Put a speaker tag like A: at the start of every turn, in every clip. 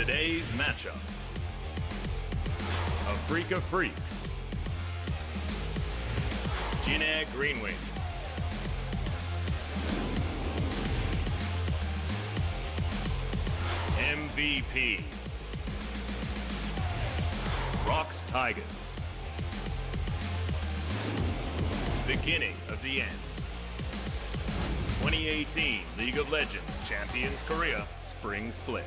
A: Today's matchup. Afreeca Freecs. Jin Air GreenWings. MVP. Rocks Tigers. Beginning of the end. 2018 League of Legends Champions Korea Spring Split.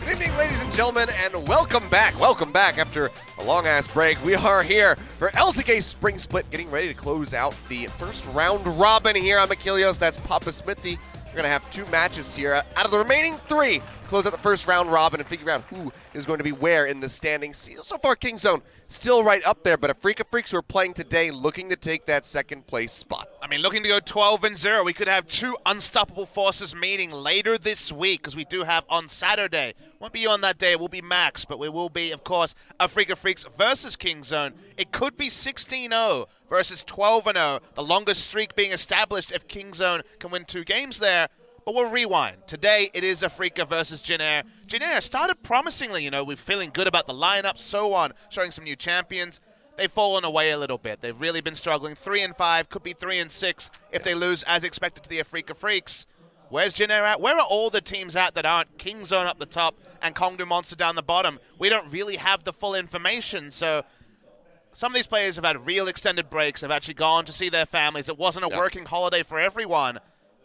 B: Good evening, ladies and gentlemen, and welcome back. Welcome back after a long-ass break. We are here for LCK Spring Split, getting ready to close out the first round robin here. I'm Achilles, that's Papa Smithy. We're going to have two matches here. Out of the remaining three, close out the first round robin and figure out who is going to be where in the standings. So far, Kingzone still right up there, but Afreeca Freecs who are playing today looking to take that second place spot.
C: I mean, looking to go 12-0. We could have two unstoppable forces meeting later this week, because we do have on Saturday. Won't be on that day, it will be Max, but we will be, of course, Afreeca Freecs versus Kingzone. It could be 16-0 versus 12-0, the longest streak being established if Kingzone can win two games there. But we'll rewind. Today, it is Afreeca versus Jin Air. Jin Air started promisingly, we're feeling good about the lineup, SoHwan showing some new champions. They've fallen away a little bit. They've really been struggling. 3-5, could be 3-6 if they lose as expected to the Afreeca Freecs. Where's Jin Air at? Where are all the teams at that aren't Kingzone up the top and Kongdu Monster down the bottom? We don't really have the full information, so some of these players have had real extended breaks, have actually gone to see their families. It wasn't a working holiday for everyone.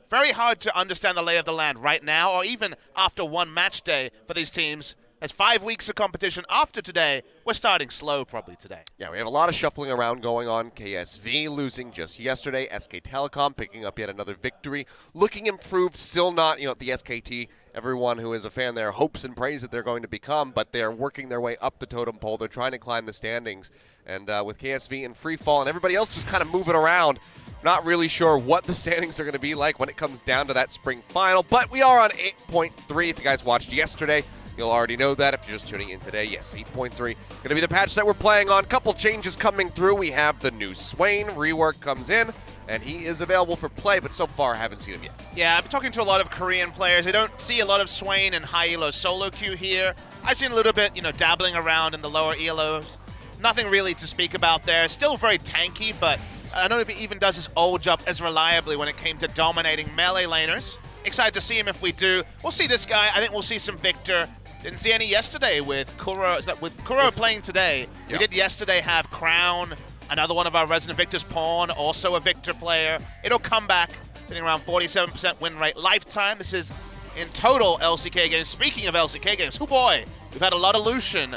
C: Very hard to understand the lay of the land right now, or even after one match day for these teams. There's 5 weeks of competition after today. We're starting slow probably today. Yeah,
B: we have a lot of shuffling around going on. KSV losing just yesterday. SK Telecom picking up yet another victory. Looking improved, still not, the SKT. Everyone who is a fan there hopes and prays that they're going to become, but they're working their way up the totem pole. They're trying to climb the standings. And with KSV in free fall and everybody else just kind of moving around, not really sure what the standings are going to be like when it comes down to that spring final. But we are on 8.3. If you guys watched yesterday, you'll already know that. If you're just tuning in today, yes, 8.3. Going to be the patch that we're playing on. Couple changes coming through. We have the new Swain. Rework comes in, and he is available for play, but so far I haven't seen him yet.
C: Yeah, I've been talking to a lot of Korean players. I don't see a lot of Swain and high elo solo queue here. I've seen a little bit, dabbling around in the lower elos. Nothing really to speak about there. Still very tanky, but I don't know if he even does his old job as reliably when it came to dominating melee laners. Excited to see him if we do. We'll see this guy. I think we'll see some Victor. Didn't see any yesterday with Kuro. With Kuro playing today. Yep. We did yesterday have Crown, another one of our Resident Victor's Pawn, also a Victor player. It'll come back, sitting around 47% win rate lifetime. This is in total LCK games. Speaking of LCK games, oh boy, we've had a lot of Lucian.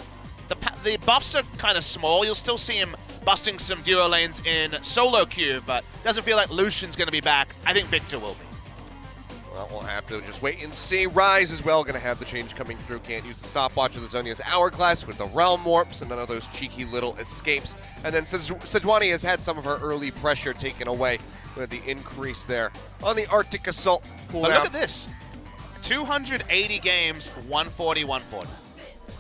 C: The buffs are kind of small. You'll still see him busting some duo lanes in solo queue, but doesn't feel like Lucian's going to be back. I think Victor will be.
B: Well, we'll have to just wait and see. Rise as well, going to have the change coming through. Can't use the stopwatch of the Zonia's Hourglass with the Realm Warps and none of those cheeky little escapes. And then SoHwan has had some of her early pressure taken away with the increase there on the Arctic Assault cooldown.
C: But look at this. 280 games, 140, 140.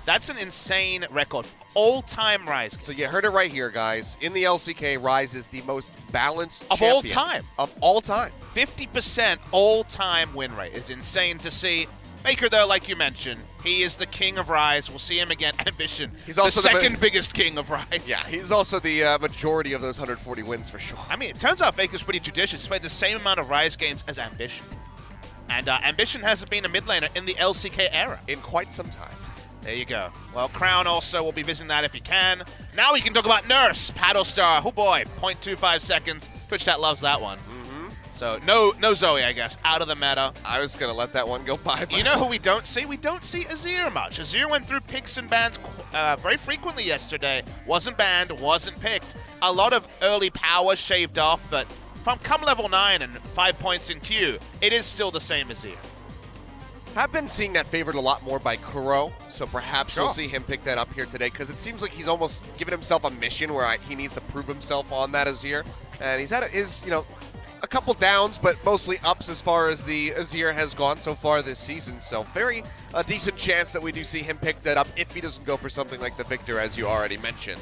C: That's an insane record. All-time Rise.
B: So you heard it right here, guys. In the LCK, Rise is the most balanced
C: of
B: champion.
C: all time.
B: Of all time.
C: 50% all-time win rate is insane to see. Faker, though, like you mentioned, he is the king of Rise. We'll see him again. Ambition.
B: He's also
C: the second biggest king of Rise.
B: Yeah, he's also the majority of those 140 wins for sure.
C: I mean, it turns out Faker's pretty judicious. He's played the same amount of Rise games as Ambition. And Ambition hasn't been a mid laner in the LCK era.
B: In quite some time.
C: There you go. Well, Crown also will be visiting that if he can. Now we can talk about Nurse, Paddlestar. Oh boy, 0.25 seconds. Twitch chat loves that one. So no Zoe, I guess, out of the meta.
B: I was going to let that one go by.
C: You know who we don't see? We don't see Azir much. Azir went through picks and bans very frequently yesterday. Wasn't banned, wasn't picked. A lot of early power shaved off, but from come level 9 and 5 points in queue, it is still the same Azir.
B: Have been seeing that favored a lot more by Kuro, so perhaps we'll see him pick that up here today, because it seems like he's almost given himself a mission where he needs to prove himself on that Azir. And he's had his, a couple downs, but mostly ups as far as the Azir has gone so far this season. So very decent chance that we do see him pick that up if he doesn't go for something like the Victor, as you already mentioned.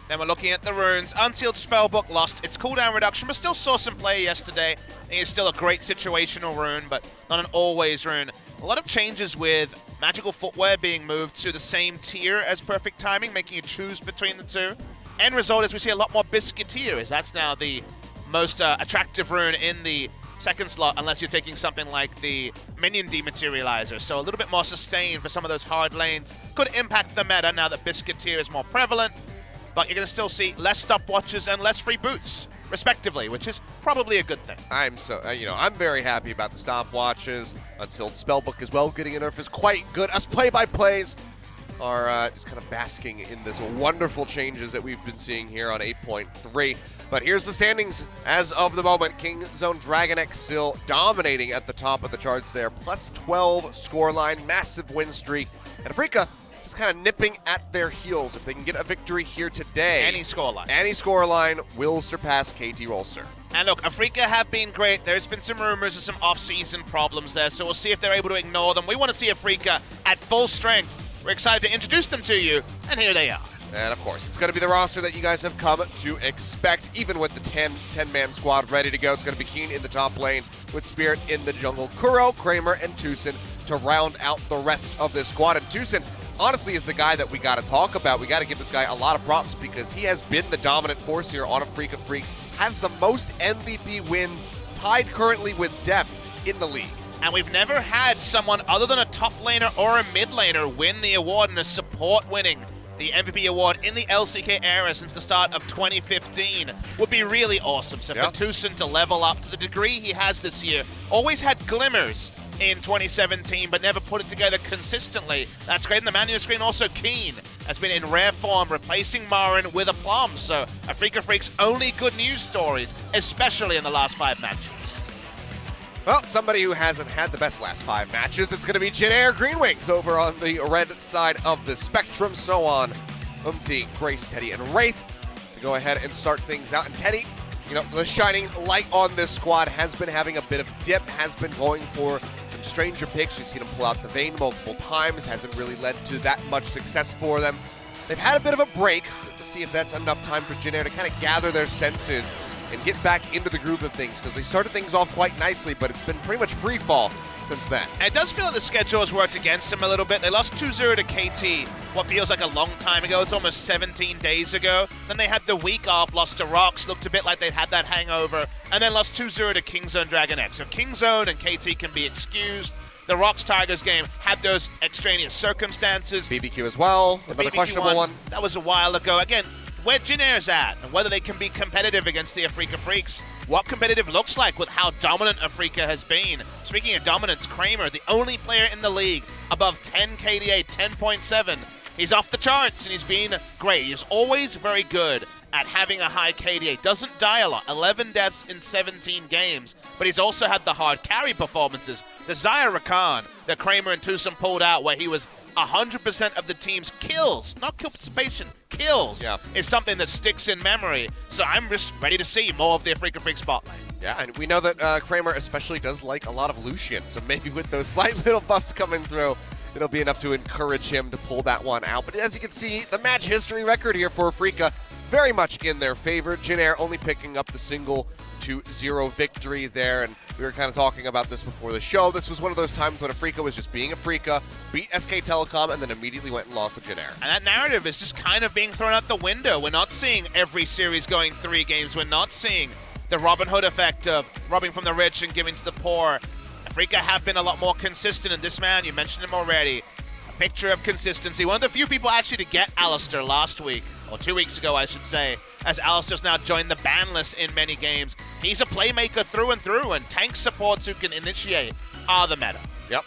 C: Then we're looking at the runes. Unsealed Spellbook lost its cooldown reduction, but still saw some play yesterday. I think it's still a great situational rune, but not an always rune. A lot of changes with Magical Footwear being moved to the same tier as Perfect Timing, making you choose between the two. End result is we see a lot more Biscuiteer, as that's now the most attractive rune in the second slot, unless you're taking something like the Minion Dematerializer. So a little bit more sustain for some of those hard lanes. Could impact the meta now that Biscuiteer is more prevalent. But you're going to still see less stopwatches and less free boots, respectively, which is probably a good thing.
B: I'm I'm very happy about the stopwatches. Unsealed Spellbook as well, getting a nerf is quite good. Us play-by-plays are just kind of basking in this wonderful changes that we've been seeing here on 8.3. But here's the standings as of the moment. Kingzone DragonX still dominating at the top of the charts there. Plus 12 scoreline, massive win streak. And Afreeca just kind of nipping at their heels. If they can get a victory here today, any scoreline will surpass KT Rolster.
C: And look, Afreeca have been great. There's been some rumors of some off-season problems there, so we'll see if they're able to ignore them. We want to see Afreeca at full strength. We're excited to introduce them to you, and here they are.
B: And of course, it's going to be the roster that you guys have come to expect, even with the 10-man squad ready to go. It's going to be Kiin in the top lane with Spirit in the jungle, Kuro, Kramer, and TusiN to round out the rest of this squad. And TusiN, honestly, is the guy that we got to talk about. We got to give this guy a lot of props because he has been the dominant force here on Afreeca Freecs, has the most MVP wins, tied currently with Depth in the league.
C: And we've never had someone other than a top laner or a mid laner win the award, and a support winning the MVP award in the LCK era since the start of 2015 would be really awesome. So for TusiN to level up to the degree he has this year, always had glimmers in 2017, but never put it together consistently. That's great. And the man on your screen, also Kiin, has been in rare form, replacing Marin with a plum. So Afreeca Freecs' only good news stories, especially in the last 5 matches.
B: Well, somebody who hasn't had the best last 5 matches, it's going to be Jin Air GreenWings over on the red side of the spectrum. SoHwan, UmTi, Grace, Teddy, and Wraith to go ahead and start things out. And Teddy, the shining light on this squad, has been having a bit of dip, has been going for some stranger picks. We've seen him pull out the Vayne multiple times, hasn't really led to that much success for them. They've had a bit of a break to see if that's enough time for Jin Air to kind of gather their senses and get back into the groove of things, because they started things off quite nicely, but it's been pretty much free fall since then.
C: And it does feel like the schedule has worked against them a little bit. They lost 2-0 to KT, what feels like a long time ago. It's almost 17 days ago. Then they had the week off, lost to Rocks, looked a bit like they'd had that hangover, and then lost 2-0 to Kingzone DragonX. So Kingzone and KT can be excused. The Rocks Tigers game had those extraneous circumstances.
B: BBQ as well, another questionable one.
C: That was a while ago. Again, where Jin Air's at and whether they can be competitive against the Afreeca Freecs, what competitive looks like with how dominant Afreeca has been. Speaking of dominance, Kramer, the only player in the league above 10 KDA, 10.7. He's off the charts and he's been great. He's always very good at having a high KDA. Doesn't die a lot, 11 deaths in 17 games, but he's also had the hard carry performances. The Xayah Rakan that Kramer and TusiN pulled out, where he was 100% of the team's kills, not kill participation, kills, is something that sticks in memory. So I'm just ready to see more of the Afreeca Freecs spotlight.
B: Yeah, and we know that Kramer especially does like a lot of Lucian, so maybe with those slight little buffs coming through, it'll be enough to encourage him to pull that one out. But as you can see, the match history record here for Afreeca very much in their favor. Jin Air only picking up the single 2-0 victory there, and we were kind of talking about this before the show. This was one of those times when Afreeca was just being Afreeca, beat SK Telecom, and then immediately went and lost to Jin Air.
C: And that narrative is just kind of being thrown out the window. We're not seeing every series going 3 games. We're not seeing the Robin Hood effect of robbing from the rich and giving to the poor. Afreeca have been a lot more consistent, and this man, you mentioned him already, a picture of consistency. One of the few people actually to get Alistar last week, or 2 weeks ago, I should say, as Alistar's now joined the ban list in many games. He's a playmaker through and through, and tank supports who can initiate are the meta.
B: Yep.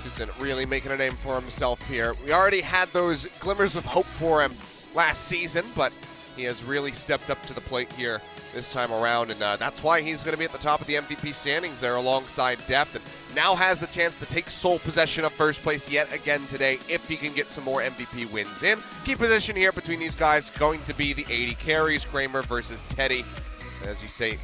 B: TusiN really making a name for himself here. We already had those glimmers of hope for him last season, but he has really stepped up to the plate here this time around, and that's why he's going to be at the top of the MVP standings there alongside Depth, and now has the chance to take sole possession of first place yet again today if he can get some more MVP wins in. Key position here between these guys going to be the AD carries, Kramer versus Teddy. And as you say,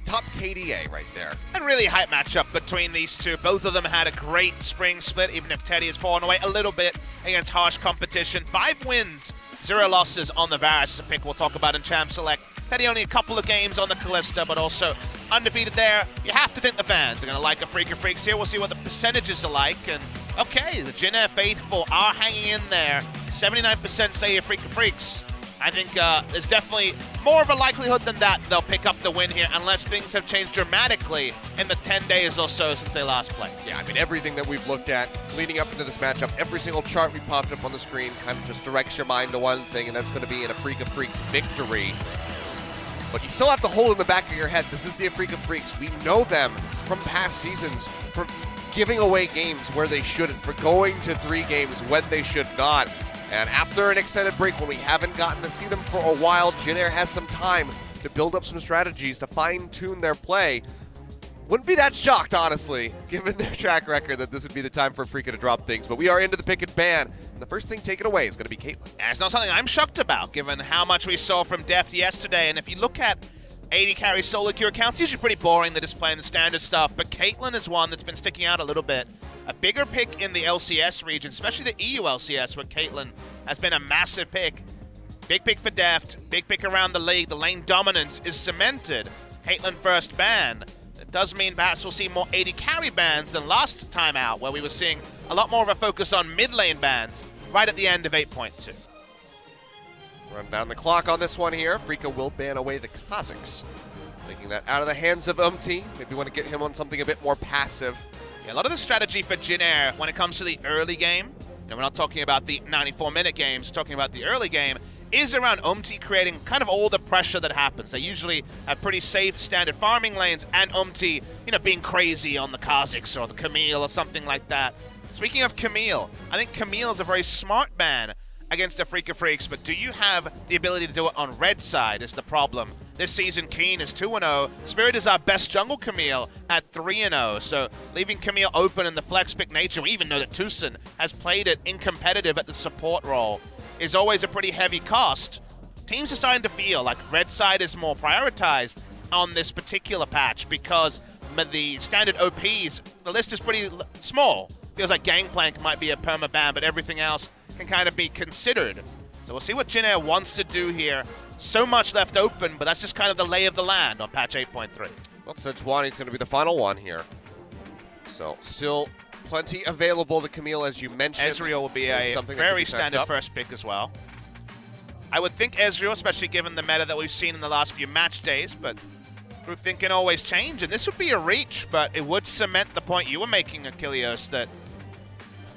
B: top KDA right there.
C: And really hype matchup between these two. Both of them had a great spring split, even if Teddy has fallen away a little bit against harsh competition. 5 wins, 0 losses on the Varus, a pick we'll talk about in Champ Select. Teddy only a couple of games on the Kalista, but also undefeated there. You have to think the fans are going to like Afreeca Freecs here. We'll see what the percentages are like. And okay, the Jin Air faithful are hanging in there. 79% say Afreeca Freecs. I think there's definitely more of a likelihood than that they'll pick up the win here unless things have changed dramatically in the 10 days or so since they last played.
B: Yeah, I mean, everything that we've looked at leading up into this matchup, every single chart we popped up on the screen kind of just directs your mind to one thing, and that's going to be an Afreeca Freecs victory. But you still have to hold in the back of your head, this is the Afreeca Freecs. We know them from past seasons for giving away games where they shouldn't, for going to 3 games when they should not. And after an extended break, when we haven't gotten to see them for a while, Jin Air has some time to build up some strategies to fine-tune their play. Wouldn't be that shocked, honestly, given their track record, that this would be the time for Afreeca to drop things. But we are into the pick and ban, and the first thing taken away is going to be Caitlyn.
C: And it's not something I'm shocked about, given how much we saw from Deft yesterday. And if you look at AD carry solo queue accounts, usually pretty boring. They're just playing the standard stuff. But Caitlyn is one that's been sticking out a little bit. A bigger pick in the LCS region, especially the EU LCS, where Caitlyn has been a massive pick. Big pick for Deft, big pick around the league. The lane dominance is cemented. Caitlyn first ban. It does mean perhaps we'll see more AD carry bans than last time out, where we were seeing a lot more of a focus on mid lane bans right at the end of 8.2.
B: Run down the clock on this one here. Afreeca will ban away the Kazakhs, making that out of the hands of UmTi. Maybe want to get him on something a bit more passive.
C: Yeah, a lot of the strategy for Jin Air when it comes to the early game, we're not talking about the 94-minute games, we're talking about the early game, is around UmTi creating kind of all the pressure that happens. They usually have pretty safe standard farming lanes, and UmTi, being crazy on the Kazakhs or the Camille or something like that. Speaking of Camille, I think Camille is a very smart ban against Afreeca Freecs, but do you have the ability to do it on red side is the problem. This season, Kiin is 2-0. Spirit is our best jungle Camille at 3-0. So leaving Camille open in the flex pick nature, we even know that TusiN has played it in competitive at the support role, is always a pretty heavy cost. Teams are starting to feel like red side is more prioritized on this particular patch because the standard OPs, the list is pretty small. Feels like Gangplank might be a perma-ban, but everything else can kind of be considered. So we'll see what Jin Air wants to do here. So much left open, but that's just kind of the lay of the land on patch 8.3.
B: Well, SoHwan is going to be the final one here. So still plenty available. The Camille, as you mentioned.
C: Ezreal will be a very standard first pick as well. I would think Ezreal, especially given the meta that we've seen in the last few match days, but groupthink can always change, and this would be a reach, but it would cement the point you were making, Achilles, that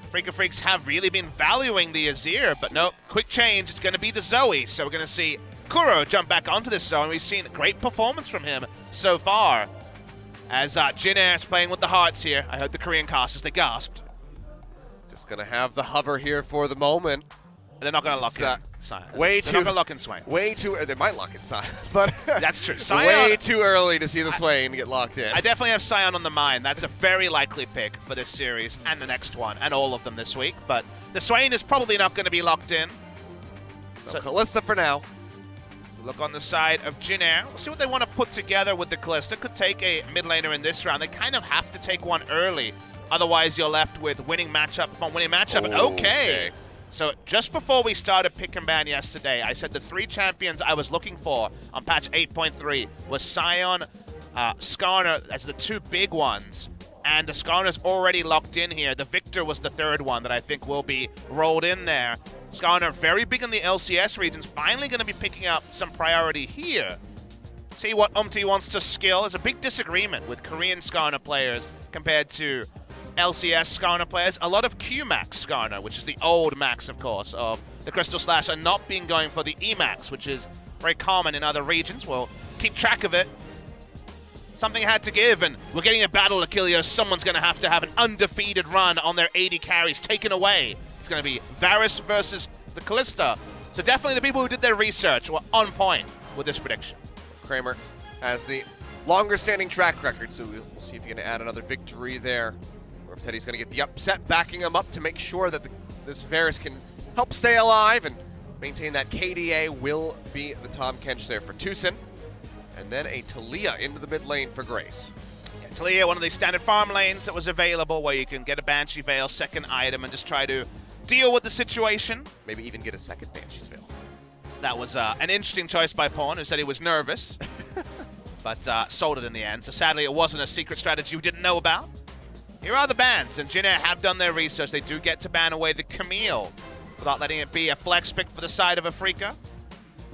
C: Afreeca Freecs have really been valuing the Azir, but no, quick change, it's going to be the Zoe, so we're going to see Kuro jump back onto this zone. We've seen great performance from him so far, as Jin Air is playing with the hearts here. I heard the Korean casters, they gasped.
B: Just going to have the hover here for the moment.
C: They're not going to lock in Sion.
B: They're not
C: going to lock in Swain.
B: Way too, they might lock in Sion, but
C: that's true. Sion,
B: way too early to see the Swain get locked in.
C: I definitely have Sion on the mind. That's a very likely pick for this series and the next one, and all of them this week. But the Swain is probably not going to be locked in.
B: So Kalista for now.
C: Look on the side of Jin Air. We'll see what they want to put together with the Kalista. Could take a mid laner in this round. They kind of have to take one early. Otherwise, you're left with winning matchup upon winning matchup. And okay. So just before we started pick and ban yesterday, I said the 3 champions I was looking for on patch 8.3 was Sion, Skarner as the 2 big ones. And the Skarner's already locked in here. The Victor was the 3rd one that I think will be rolled in there. Skarner, very big in the LCS regions, finally going to be picking up some priority here. See what UmTi wants to skill. There's a big disagreement with Korean Skarner players compared to LCS Skarner players. A lot of Q-Max Skarner, which is the old Max, of course, of the Crystal Slash, are not being going for the E-Max, which is very common in other regions. We'll keep track of it. Something had to give, and we're getting a battle, Achilles. Someone's going to have an undefeated run on their AD carries taken away. It's going to be Varus versus the Kalista. So definitely the people who did their research were on point with this prediction.
B: Kramer has the longer standing track record, so we'll see if he can add another victory there. Or if Teddy's going to get the upset, backing him up to make sure that this Varus can help stay alive and maintain that KDA. Will be the Tahm Kench there for TusiN. And then a Taliyah into the mid lane for Grace.
C: Yeah, Taliyah, one of the standard farm lanes that was available where you can get a Banshee Veil, second item, and just try to deal with the situation.
B: Maybe even get a second Banshee's Veil.
C: That was an interesting choice by Pawn, who said he was nervous, but sold it in the end. So sadly, it wasn't a secret strategy we didn't know about. Here are the bans, and Jin Air have done their research. They do get to ban away the Camille without letting it be a flex pick for the side of Afreeca.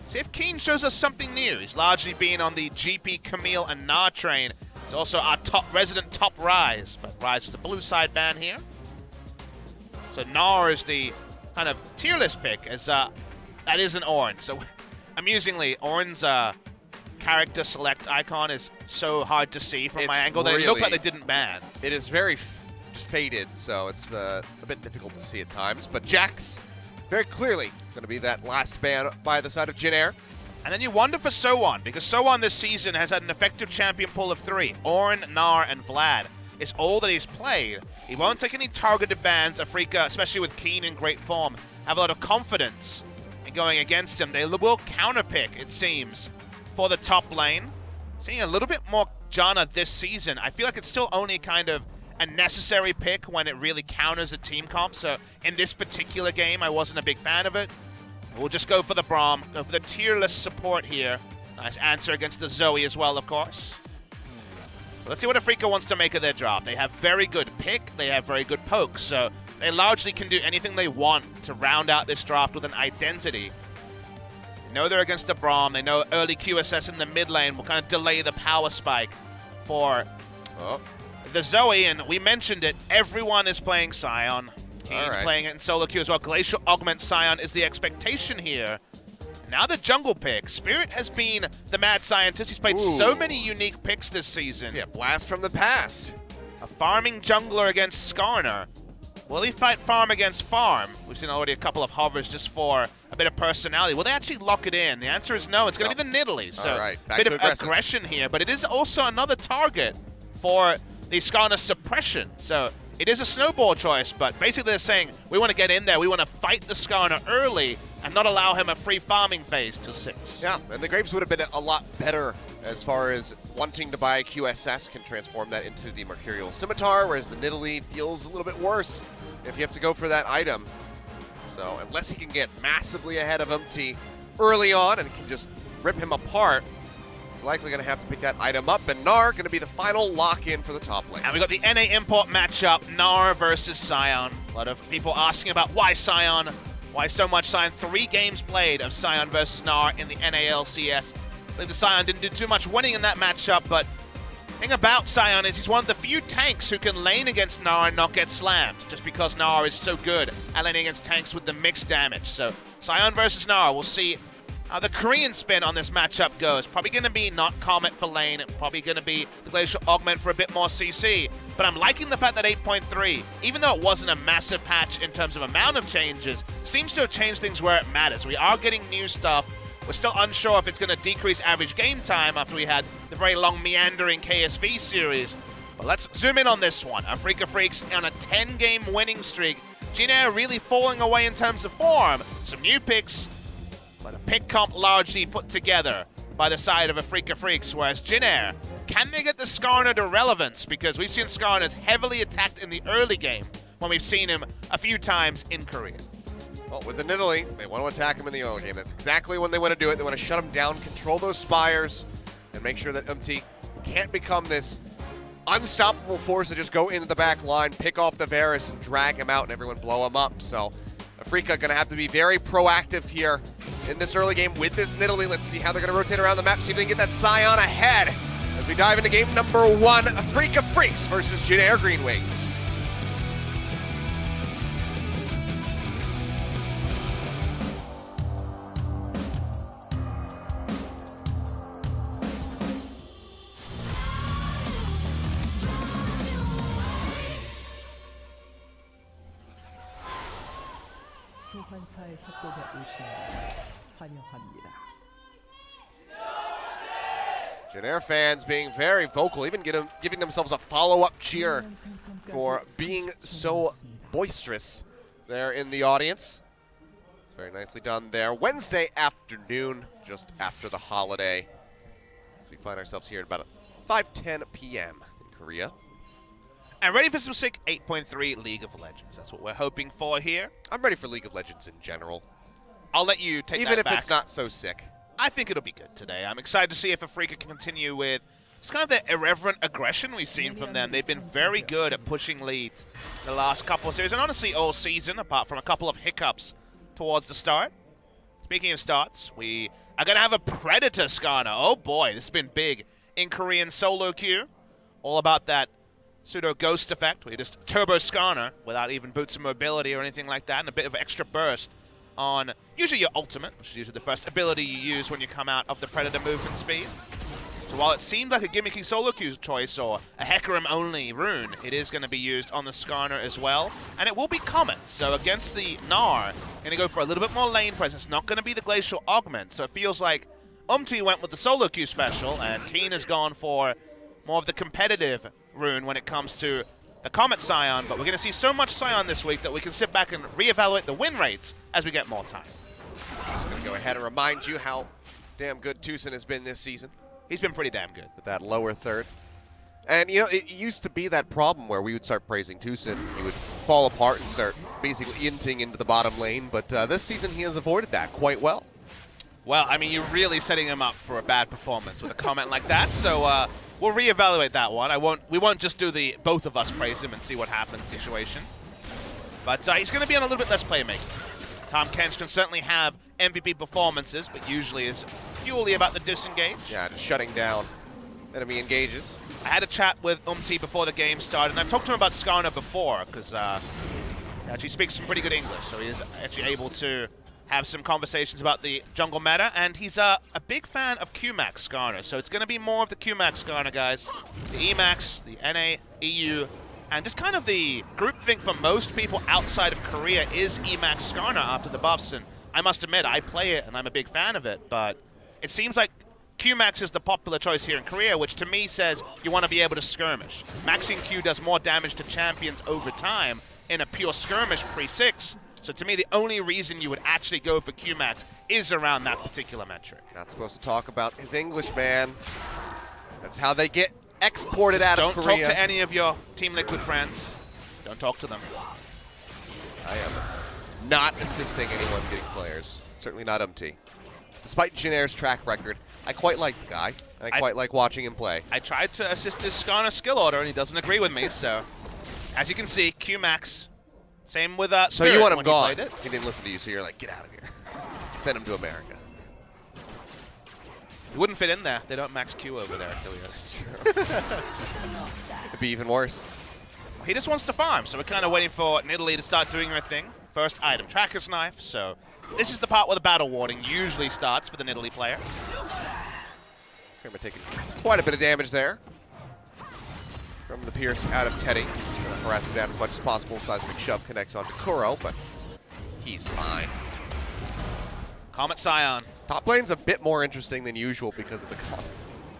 C: See if Kiin shows us something new. He's largely been on the GP, Camille, and Gnar train. He's also our resident top Rise, but Rise was the blue side ban here. So Gnar is the kind of tier list pick, as that is an Ornn. So amusingly, Ornn's character select icon is so hard to see from my angle that it looked like they didn't ban.
B: It is very faded, so it's a bit difficult to see at times. But Jack's very clearly going to be that last ban by the side of Jin Air.
C: And then you wonder for SoHwan, because SoHwan this season has had an effective champion pool of 3. Ornn, Gnar, and Vlad. It's all that he's played. He won't take any targeted bans. Afreeca, especially with Kiin in great form, have a lot of confidence in going against him. They will counterpick, it seems, for the top lane. Seeing a little bit more Janna this season. I feel like it's still only kind of a necessary pick when it really counters a team comp. So in this particular game, I wasn't a big fan of it. We'll just go for the Braum, go for the tier list support here. Nice answer against the Zoe as well, of course. So let's see what Afreeca wants to make of their draft. They have very good pick, they have very good poke, so they largely can do anything they want to round out this draft with an identity. They know they're against the Braum, they know early QSS in the mid lane will kind of delay the power spike for the Zoe, and we mentioned it, everyone is playing Sion. Kiin playing it in solo queue as well. Glacial Augment Sion is the expectation here. Now the jungle pick. Spirit has been the mad scientist. He's played so many unique picks this season.
B: Yeah, blast from the past.
C: A farming jungler against Skarner. Will he fight farm against farm? We've seen already a couple of hovers just for a bit of personality. Will they actually lock it in? The answer is no. It's going to be the Nidalee. So a bit of aggression here, but it is also another target for the Skarner suppression. So it is a snowball choice, but basically they're saying, we want to get in there, we want to fight the Skarner early and not allow him a free farming phase till 6.
B: Yeah, and the Grapes would have been a lot better as far as wanting to buy QSS, can transform that into the Mercurial Scimitar, whereas the Nidalee feels a little bit worse if you have to go for that item. So unless he can get massively ahead of UmTi early on and can just rip him apart, likely going to have to pick that item up, and Gnar going to be the final lock-in for the top lane.
C: And we got the NA import matchup, Gnar versus Sion. A lot of people asking about why Sion, why so much Sion. 3 games played of Sion versus Gnar in the NA LCS. I believe the Sion didn't do too much winning in that matchup, but the thing about Sion is he's one of the few tanks who can lane against Gnar and not get slammed, just because Gnar is so good at laning against tanks with the mixed damage. So Sion versus Gnar, we'll see how the Korean spin on this matchup goes. Probably going to be not Comet for lane, probably going to be the Glacial Augment for a bit more CC. But I'm liking the fact that 8.3, even though it wasn't a massive patch in terms of amount of changes, seems to have changed things where it matters. We are getting new stuff. We're still unsure if it's going to decrease average game time after we had the very long meandering KSV series. But let's zoom in on this one. Afreeca Freecs on a 10-game winning streak. Jin Air really falling away in terms of form. Some new picks, but a pick comp largely put together by the side of Afreeca Freecs, whereas Jin Air, can they get the Skarner to relevance? Because we've seen Skarner heavily attacked in the early game when we've seen him a few times in Korea.
B: Well, with the Nidalee, they want to attack him in the early game. That's exactly when they want to do it. They want to shut him down, control those spires, and make sure that UmTi can't become this unstoppable force to just go into the back line, pick off the Varus, and drag him out, and everyone blow him up. So Afreeca going to have to be very proactive here in this early game with this Nidalee. Let's see how they're going to rotate around the map, see if they can get that Sion ahead as we dive into game number 1, Afreeca Freecs versus Jin Air GreenWings.
D: 소환사의 협곡에 오신 것을 환영합니다.
B: Jin Air fans being very vocal, even giving themselves a follow-up cheer for being so boisterous there in the audience. It's very nicely done there. Wednesday afternoon, just after the holiday. we find ourselves here at about 5:10 p.m. in Korea.
C: And ready for some sick 8.3 League of Legends. That's what we're hoping for here.
B: I'm ready for League of Legends in general.
C: I'll let you take
B: Even
C: that
B: if
C: back.
B: it's not so sick.
C: I think it'll be good today. I'm excited to see if Afreeca can continue with it's kind of the irreverent aggression we've seen from them. They've been very good at pushing leads the last couple of series, and honestly all season, apart from a couple of hiccups towards the start. Speaking of starts, we are going to have a Predator Skarner. Oh boy, this has been big in Korean solo queue. All about that pseudo-ghost effect, where you just turbo Skarner without even boots of mobility or anything like that, and a bit of extra burst on usually your ultimate, which is usually the first ability you use when you come out of the Predator movement speed. So while it seemed like a gimmicky solo queue choice or a Hecarim-only rune, it is going to be used on the Skarner as well. And it will be common. So against the Gnar, going to go for a little bit more lane presence. Not going to be the Glacial Augment. So it feels like UmTi went with the solo queue special, and Kiin has gone for more of the competitive rune when it comes to the Comet Sion. But we're going to see so much Sion this week that we can sit back and reevaluate the win rates as we get more time.
B: Just going to go ahead and remind you how damn good TusiN has been this season.
C: He's been pretty damn good.
B: With that lower third. And, you know, it used to be that problem where we would start praising TusiN. He would fall apart and start basically inting into the bottom lane. But this season he has avoided that quite well.
C: Well, I mean, you're really setting him up for a bad performance with a comment like that. So we'll reevaluate that one. We won't just do the both of us praise him and see what happens situation. But he's going to be on a little bit less playmaking. Tahm Kench can certainly have MVP performances, but usually is purely about the disengage.
B: Yeah, just shutting down enemy engages.
C: I had a chat with UmTi before the game started, and I've talked to him about Skarner before, because he actually speaks some pretty good English, so he is actually able to have some conversations about the jungle meta, and he's a big fan of QMax Skarner, so it's going to be more of the QMax Skarner, guys. The EMAX, the NA, EU, and just kind of the group thing for most people outside of Korea is EMAX Skarner after the buffs, and I must admit, I play it and I'm a big fan of it, but it seems like QMax is the popular choice here in Korea, which to me says you want to be able to skirmish. Maxing Q does more damage to champions over time in a pure skirmish pre-6, so to me the only reason you would actually go for QMax is around that particular metric.
B: Not supposed to talk about his English, man. That's how they get exported out of Korea.
C: Don't talk to any of your Team Liquid friends. Don't talk to them.
B: I am not assisting anyone getting players. Certainly not UmTi. Despite Jin Air's track record, I quite like the guy, and I quite like watching him play.
C: I tried to assist his Skarner skill order, and he doesn't agree with me, so as you can see, QMax. Same with Spirit.
B: So you want him
C: when
B: gone.
C: He played it.
B: He didn't listen to you, so you're like, get out of here. Send him to America.
C: He wouldn't fit in there. They don't max Q over there, Taliyah.
B: That's true. It'd be even worse.
C: He just wants to farm, so we're kind of waiting for Nidalee to start doing her thing. First item, Tracker's Knife, so this is the part where the battle warding usually starts for the Nidalee player.
B: Kramer taking quite a bit of damage there from the Pierce out of Teddy. Gonna harass him down as much as possible. Seismic Shove connects onto Kuro, but he's fine.
C: Comet Sion.
B: Top lane's a bit more interesting than usual because of the Comet.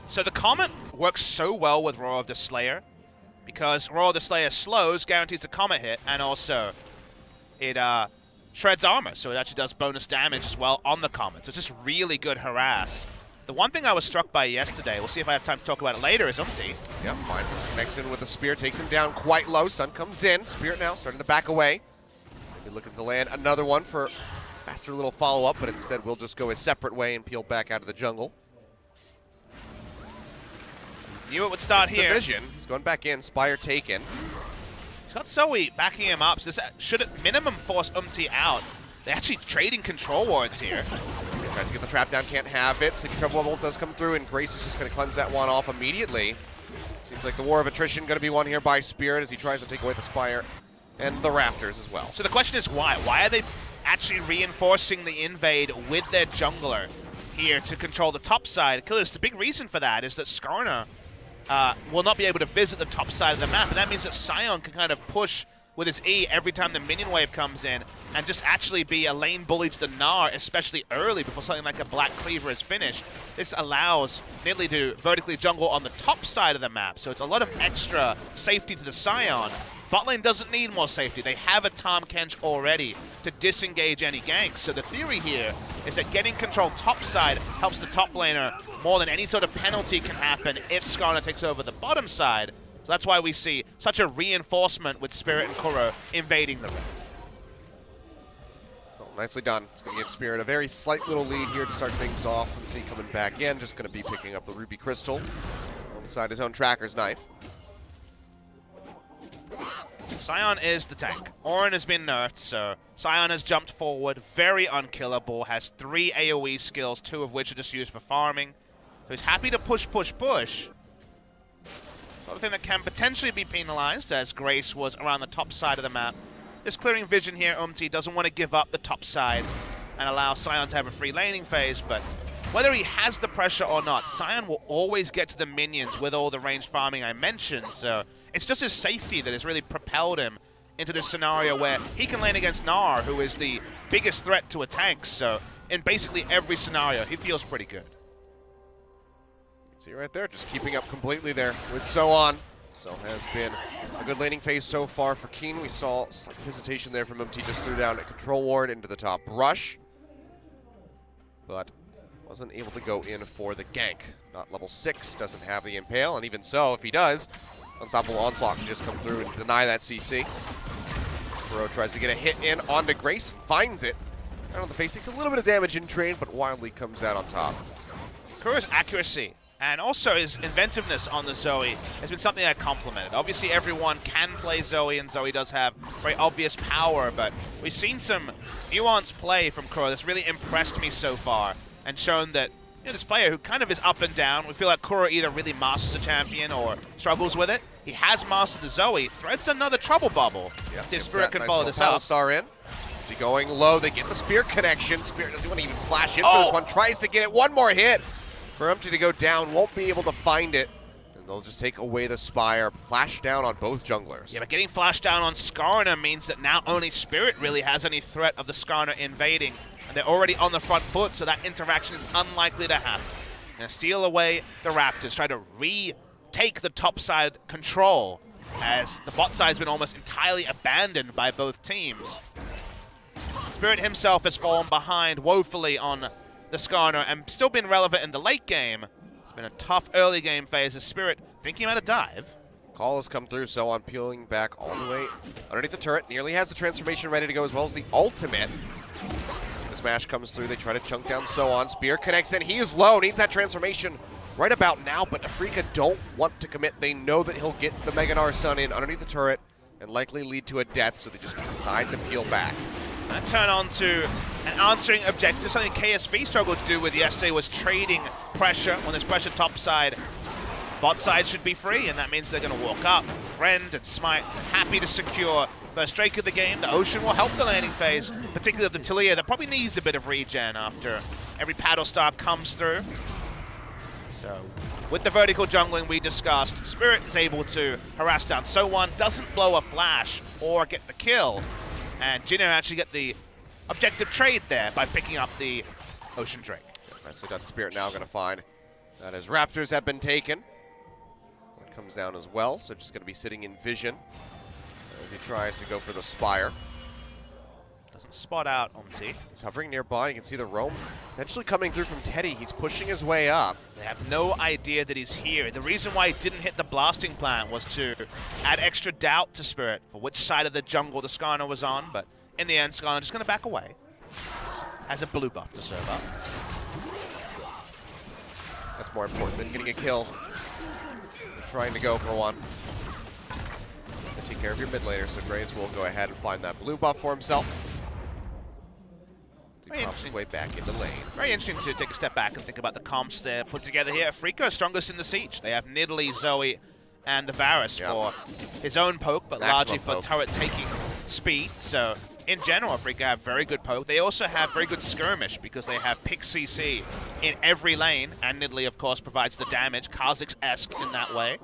C: So the Comet works so well with Roar of the Slayer because Roar of the Slayer slows, guarantees a Comet hit, and also it shreds armor, so it actually does bonus damage as well on the Comet. So it's just really good harass. The one thing I was struck by yesterday, we'll see if I have time to talk about it later, is UmTi.
B: Yep, finds him, connects in with the Spear, takes him down quite low. Stun comes in. Spirit now starting to back away. Maybe looking to land another one for faster little follow-up, but instead we'll just go a separate way and peel back out of the jungle.
C: Knew it would start
B: It's
C: here.
B: the vision. He's going back in. Spire taken.
C: He's got SoHwan backing him up, so this should at minimum force UmTi out. They're actually trading control wards here.
B: Tries to get the trap down, can't have it. Sleepy Trouble Bolt does come through, and Grace is just going to cleanse that one off immediately. Seems like the War of Attrition going to be won here by Spirit as he tries to take away the Spire and the Rafters as well.
C: So the question is why? Why are they actually reinforcing the invade with their jungler here to control the top side? The big reason for that is that Skarner will not be able to visit the top side of the map, and that means that Sion can kind of push with his E every time the minion wave comes in and just actually be a lane bully to the Gnar, especially early before something like a Black Cleaver is finished. This allows Nidalee to vertically jungle on the top side of the map, so it's a lot of extra safety to the Sion. Bot lane doesn't need more safety. They have a Tahm Kench already to disengage any ganks, so the theory here is that getting control topside helps the top laner more than any sort of penalty can happen if Skarner takes over the bottom side. So that's why we see such a reinforcement with Spirit and Kuro invading the ring.
B: Oh, nicely done. It's going to give Spirit a very slight little lead here to start things off. UmTi coming back in, just going to be picking up the Ruby Crystal alongside his own Tracker's Knife.
C: Sion is the tank. Auron has been nerfed, so Sion has jumped forward, very unkillable, has 3 AoE skills, 2 of which are just used for farming. So he's happy to push. Sort of thing that can potentially be penalized, as Grace was around the top side of the map. Just clearing vision here, UmTi doesn't want to give up the top side and allow Sion to have a free laning phase, but whether he has the pressure or not, Sion will always get to the minions with all the ranged farming I mentioned, so it's just his safety that has really propelled him into this scenario where he can lane against Gnar, who is the biggest threat to a tank, so in basically every scenario, he feels pretty good.
B: See right there, just keeping up completely there with SoHwan. So has been a good laning phase so far for Kiin. We saw some hesitation there from UmTi, just threw down a control ward into the top brush, but wasn't able to go in for the gank. Not level 6, doesn't have the impale, and even so, if he does, Unstoppable Onslaught can just come through and deny that CC. Kuro tries to get a hit in onto Grace, finds it. Right on the face, takes a little bit of damage in train, but wildly comes out on top.
C: Kuro's accuracy and also his inventiveness on the Zoe has been something I complimented. Obviously everyone can play Zoe, and Zoe does have very obvious power, but we've seen some nuanced play from Kuro that's really impressed me so far, and shown that this player who kind of is up and down, we feel like Kuro either really masters a champion or struggles with it. He has mastered the Zoe, threads another trouble bubble.
B: Yeah,
C: See if Spirit can follow this
B: up.
C: up.
B: Star in. UmTi going low, they get the spear connection. Spirit doesn't want to even flash in for this one, tries to get it, one more hit. For UmTi to go down, won't be able to find it. And they'll just take away the Spire, flash down on both junglers.
C: Yeah, but getting flashed down on Skarner means that now only Spirit really has any threat of the Skarner invading. And they're already on the front foot, so that interaction is unlikely to happen. Gonna steal away the Raptors, try to retake the top side control, as the bot side's been almost entirely abandoned by both teams. Spirit himself has fallen behind woefully on the Skarner and still been relevant in the late game. It's been a tough early game phase as Spirit thinking about a dive.
B: Call has come through, SoHwan peeling back all the way underneath the turret. Nearly has the transformation ready to go, as well as the ultimate. The smash comes through, they try to chunk down SoHwan. Spear connects in, he is low, needs that transformation right about now, but Afreeca don't want to commit. They know that he'll get the Mega Gnar stun in underneath the turret and likely lead to a death, so they just decide to peel back.
C: And turn on to an answering objective, something KSV struggled to do with yesterday was trading pressure. When there's pressure topside, bot side should be free, and that means they're going to walk up, rend and smite, happy to secure first Drake of the game. The Ocean will help the landing phase, particularly of the Taliyah that probably needs a bit of regen after every paddle star comes through. So with the vertical jungling we discussed, Spirit is able to harass down SoHwan, doesn't blow a flash or get the kill, and Jin Air actually get the objective trade there by picking up the Ocean Drake.
B: Nicely done. Spirit now going to find that his Raptors have been taken. It comes down as well, so just going to be sitting in vision as he tries to go for the Spire.
C: Doesn't spot out UmTi.
B: He's hovering nearby. You can see the roam eventually coming through from Teddy. He's pushing his way up.
C: They have no idea that he's here. The reason why he didn't hit the blasting plant was to add extra doubt to Spirit for which side of the jungle the Skarner was on, but in the end, Skarner just going to back away. Has a blue buff to serve up.
B: That's more important than getting a kill. Trying to go for one. Take care of your mid laner, so Graves will go ahead and find that blue buff for himself. He pops his way back into lane.
C: Very interesting to take a step back and think about the comps they're put together here. Afreeca is strongest in the siege. They have Nidalee, Zoe, and the Varus for his own poke, but largely for turret taking speed. So in general, Afreeca have very good poke. They also have very good skirmish because they have pick CC in every lane, and Nidalee, of course, provides the damage, Kha'Zix-esque in that way.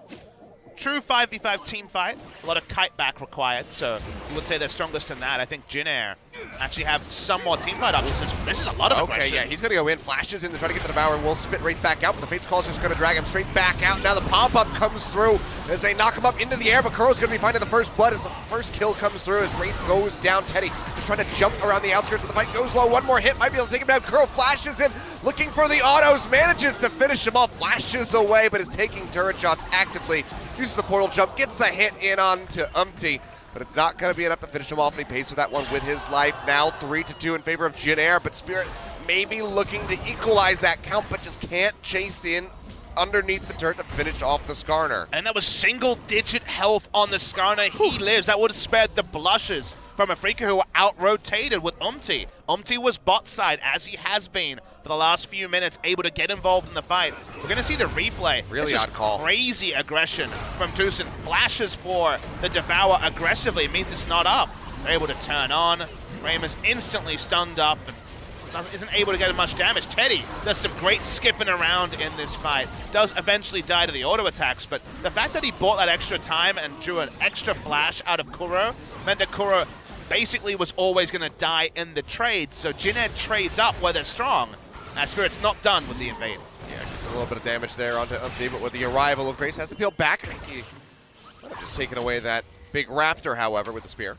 C: true 5v5 team fight. A lot of kite back required, so you would say they're strongest in that. I think Jin Air actually have some more team fight options. This is a lot of aggression.
B: Okay, yeah, he's going to go in, flashes in to try to get the Devour, and will spit Wraith back out, but the Fate's Call is just going to drag him straight back out. Now the pop-up comes through as they knock him up into the air, but Kuro's going to be finding the first blood as the first kill comes through as Wraith goes down. Teddy just trying to jump around the outskirts of the fight, goes low, one more hit, might be able to take him down. Kuro flashes in, looking for the autos, manages to finish him off, flashes away, but is taking turret shots actively. Uses the portal jump, gets a hit in onto UmTi, but it's not going to be enough to finish him off, and he pays for that one with his life. Now 3-2 in favor of Jin Air, but Spirit maybe looking to equalize that count, but just can't chase in underneath the turret to finish off the Skarner.
C: And that was single-digit health on the Skarner. He lives. That would have spared the blushes from Afreeca, who were out-rotated with UmTi. UmTi was bot side, as he has been for the last few minutes, able to get involved in the fight. We're going to see the replay.
B: Really
C: this
B: odd call.
C: Crazy aggression from TusiN. Flashes for the Devour aggressively. It means it's not up. They're able to turn on. Kramer's instantly stunned up and isn't able to get much damage. Teddy does some great skipping around in this fight. Does eventually die to the auto attacks, but the fact that he bought that extra time and drew an extra flash out of Kuro meant that Kuro basically was always going to die in the trade, so Jin Air trades up where they're strong. Spirit's not done with the invade.
B: Yeah, gets a little bit of damage there onto UmTi, but with the arrival of Grace, has to peel back. He might have just taken away that big raptor, however, with the spear.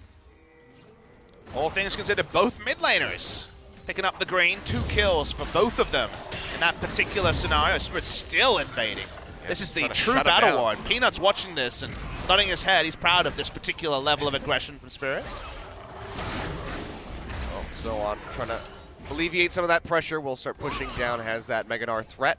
C: All things considered, both mid laners picking up the green. 2 kills for both of them in that particular scenario. Spirit's still invading.
B: Yeah,
C: this is the
B: trying to
C: true
B: shut him
C: battle
B: down.
C: war. Peanut's watching this and nodding his head. He's proud of this particular level of aggression from Spirit.
B: Oh, SoHwan trying to alleviate some of that pressure. Will start pushing down, has that Mega Gnar threat.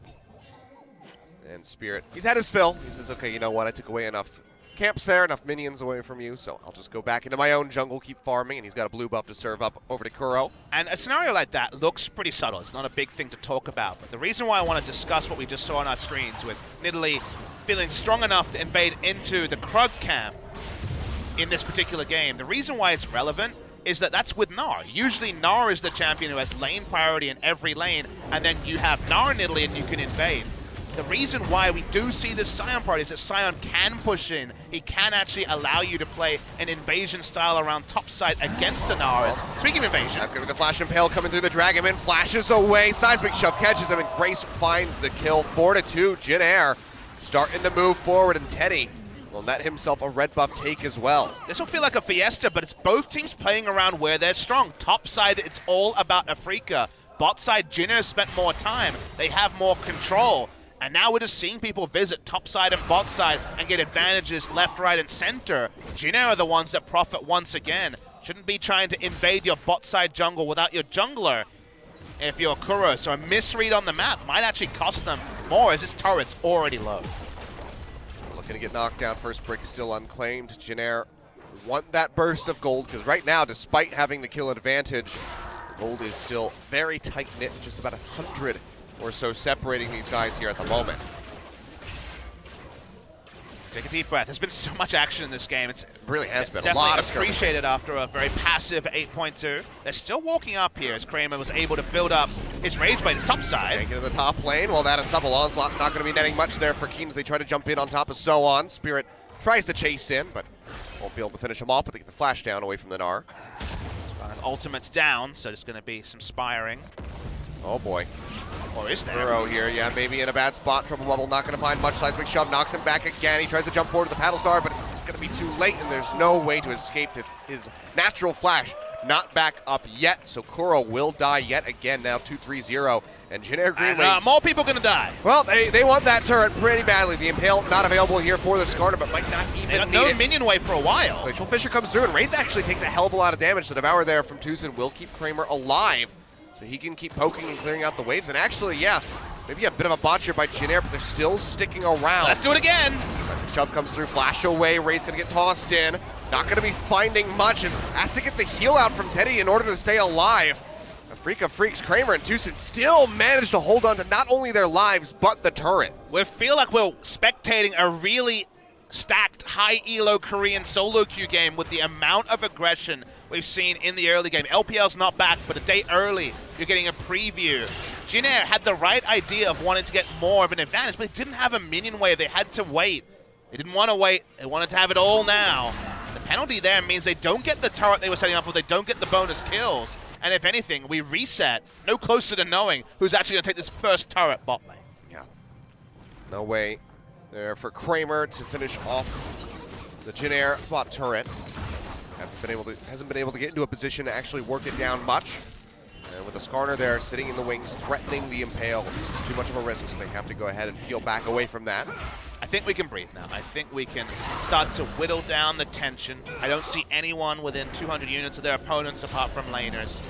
B: And Spirit, he's had his fill. He says, okay, you know what, I took away enough camps there, enough minions away from you, so I'll just go back into my own jungle, keep farming, and he's got a blue buff to serve up over to Kuro.
C: And a scenario like that looks pretty subtle. It's not a big thing to talk about. But the reason why I want to discuss what we just saw on our screens with Nidalee feeling strong enough to invade into the Krug camp in this particular game, the reason why it's relevant is that that's with Gnar. Usually Gnar is the champion who has lane priority in every lane, and then you have Gnar and Nidalee and you can invade. The reason why we do see this Sion part is that Sion can push in. He can actually allow you to play an invasion style around top side against the Gnar. Speaking of invasion,
B: that's going to be the Flash Impale coming through the Dragon Man, flashes away, Seismic Shove catches him, and Grace finds the kill. 4-2, Jin Air starting to move forward, and Teddy will net himself a red buff take as well.
C: This will feel like a fiesta, but it's both teams playing around where they're strong. Top side, it's all about Afreeca. Bot side, Jin Air spent more time. They have more control. And now we're just seeing people visit top side and bot side and get advantages left, right, and center. Jin Air are the ones that profit once again. Shouldn't be trying to invade your bot side jungle without your jungler if you're Kuro. So a misread on the map might actually cost them more as this turret's already low.
B: Looking to get knocked down, first brick still unclaimed. Jin Air want that burst of gold, because right now, despite having the kill advantage, the gold is still very tight-knit, just about 100 or so separating these guys here at the moment.
C: Take a deep breath. There's been so much action in this game. It
B: really has been a
C: definitely
B: lot of skirmishes.
C: appreciated after a very passive 8.2. They're still walking up here as Kramer was able to build up his rage by his top side.
B: Get to the top lane. Well, that unstoppable onslaught not going to be netting much there for Kiin as they try to jump in on top of SoHwan. Spirit tries to chase in, but won't be able to finish him off, but they get the flash down away from the Gnar.
C: Ultimate's down, so there's going to be some spiring.
B: Oh boy.
C: Or is there?
B: Kuro here, yeah, maybe in a bad spot. Trouble Bubble not going to find much. Seismic Shove knocks him back again. He tries to jump forward to the Paddle Star, but it's just going to be too late, and there's no way to escape to his natural flash. Not back up yet, so Kuro will die yet again now, 2-3-0. And Jin Air GreenWings.
C: More people going to die.
B: Well, they want that turret pretty badly. The Impale not available here for the Skarner, but might not even
C: They got
B: need
C: no
B: it.
C: minion wave for a while.
B: Glacial Fissure comes through, and Wraith actually takes a hell of a lot of damage. The Devour there from TusiN will keep Kramer alive, so he can keep poking and clearing out the waves. And actually, yeah, maybe a bit of a botcher by Jin Air, but they're still sticking around.
C: Let's do it again.
B: Seismic Shove comes through, flash away. Wraith gonna get tossed in. Not gonna be finding much, and has to get the heal out from Teddy in order to stay alive. Afreeca Freecs, Kramer, and TusiN still managed to hold on to not only their lives, but the turret.
C: We feel like we're spectating a really stacked high elo Korean solo queue game with the amount of aggression we've seen in the early game. LPL's not back, but a day early, you're getting a preview. Jin Air had the right idea of wanting to get more of an advantage, but they didn't have a minion wave. They had to wait. They didn't want to wait. They wanted to have it all now. The penalty there means they don't get the turret they were setting up for. They don't get the bonus kills. And if anything, we reset, no closer to knowing who's actually going to take this first turret bot lane.
B: Yeah. No way there for Kramer to finish off the Jin Air bot turret. Hasn't been able to get into a position to actually work it down much. And with the Skarner there sitting in the wings, threatening the Impale, this is too much of a risk, so they have to go ahead and peel back away from that.
C: I think we can breathe now. I think we can start to whittle down the tension. I don't see anyone within 200 units of their opponents apart from laners.